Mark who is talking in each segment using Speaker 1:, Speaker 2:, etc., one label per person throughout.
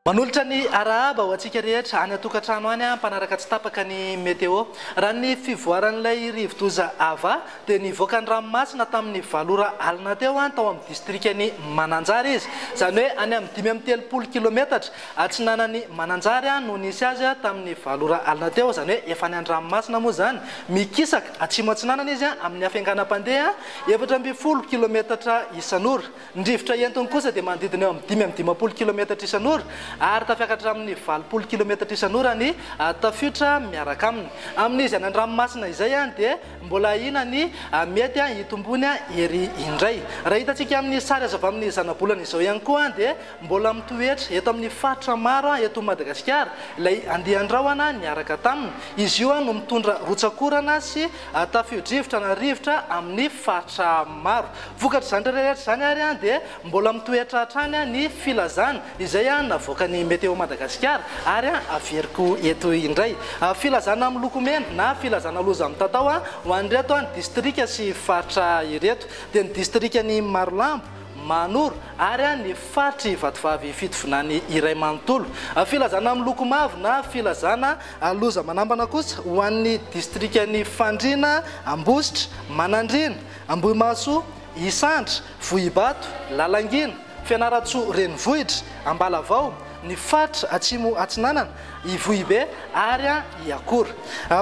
Speaker 1: Manolotra ny arahaba ho antsika rehetra any atokantrano any mpanaraka tsy tapaka ny meteo. Raha ny fivoaran'ilay rivo-doza AVA dia nivoaka ny ranomasina tamin'ny 7 alina teo tao amin'ny distrikany Mananjary izy. Izany hoe any amin'ny 530 kilometatra atsinanany Mananjary no nisy azy tamin'ny 7 alina teo. Izany hoe efa ny an-dranomasina moa zany mikisaka atsimo atsinanana izy amin'ny hafianganam-pandeha 420 kilometatra isan'ora. Ny rivotra entiny kosa dia manodidina eo amin'ny 520 kilometatra isan'ora. Ary tafiakatra amin'ny 20 kilometatra isan'ora ny tafiotra miaraka aminy. Amin'izy any an-dranomasina izay dia mbola ina ny mety hitombony ery indray. Raha hitantsika amin'ny sary azo avy amin'ny zanabolana izao ihany koa dia mbola mitoetra eto amin'ny faritra maro eto Madagascar ilay andian-drahona niaraka taminy. Izy io no mitondra rotsakorana sy tafio-drivotra na rivotra amin'ny faritra maro. Vokatra izany rehetra zany ary dia mbola mitoetra hatrany ny filazana izay navoaka ny METEO Madagascar ary averiko eto indray. Filazana miloko mena na filazana loza amin'ny tatao ho an'ireto ny distrika sy faritra ireto dia ny distrikany Marolambo, Manoro ary ny faritry Vatovavy fitovinany iray manontolo. Filazana miloko mavo na filazana loza manambana kosa ho an'ny distrikany Fandrina, Ambositra, Manandrina, Ambohimaso, Isandra, Vohibato, Lalangina, Fianaratsoa Renivohitra, Ambalavao, ny faritra atsimo atsinanana, Ivohibe ary Iakora.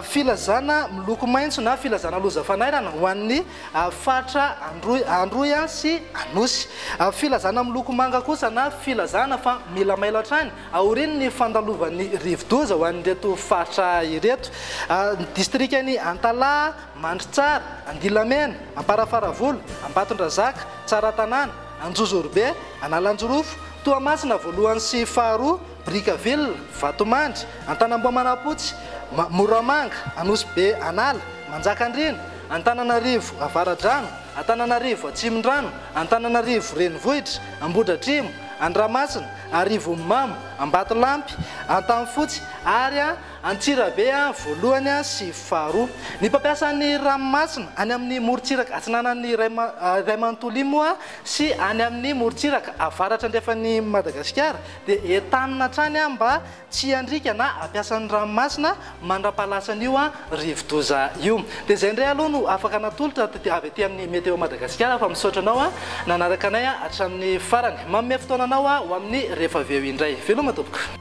Speaker 1: Filazana miloko maitso na filazana loza fanairana ho an'ny faritra Androy sy Anosy. Filazana miloko manga kosa na filazana fa mila mailo hatrany aoriny ny fandalovan'ny rivo-doza ho an'ireto faritra ireto. Distrikany Antala, Mandritsara, Andilamena, Amparafaravolo, Ambatondrazaka, Tsaratanàna, Anjozorobe, Analanjorofo, Toamasina voalohany sy faharoa, Brikaville, Vatomandry, Antanamboamanapotsy, Moramanga, Anosy-be Anala, Manjakandrina, Antananarivo Avaradrano, Antananarivo Atsimon-drano, Antananarivo Renivohitra, Ambodratrimo, Andramasina, Arivomamo, Ambatolampy, Antanfotsy ary Antsirabe voalohany sy faharoa. Ny mpampiasa ny ranomasina any amin'ny morontsiraka atsinanan'ny Ray Manontolo sy any amin'ny morontsiraka avaratra andrefan'ny Madagascar dia entanina hatrany mba tsy handrika na ampiasa ny ranomasina mandra-pahalasany io rivo-doza io. Dia izay indray aloha no afaka natolotra avy aty amin'ny METEO Madagascar fa misaotra anao nanaraka anay hatramin'ny farany. Manome fotoana anao ho amin'ny rehefa avy eo indray. Veloma tompoko.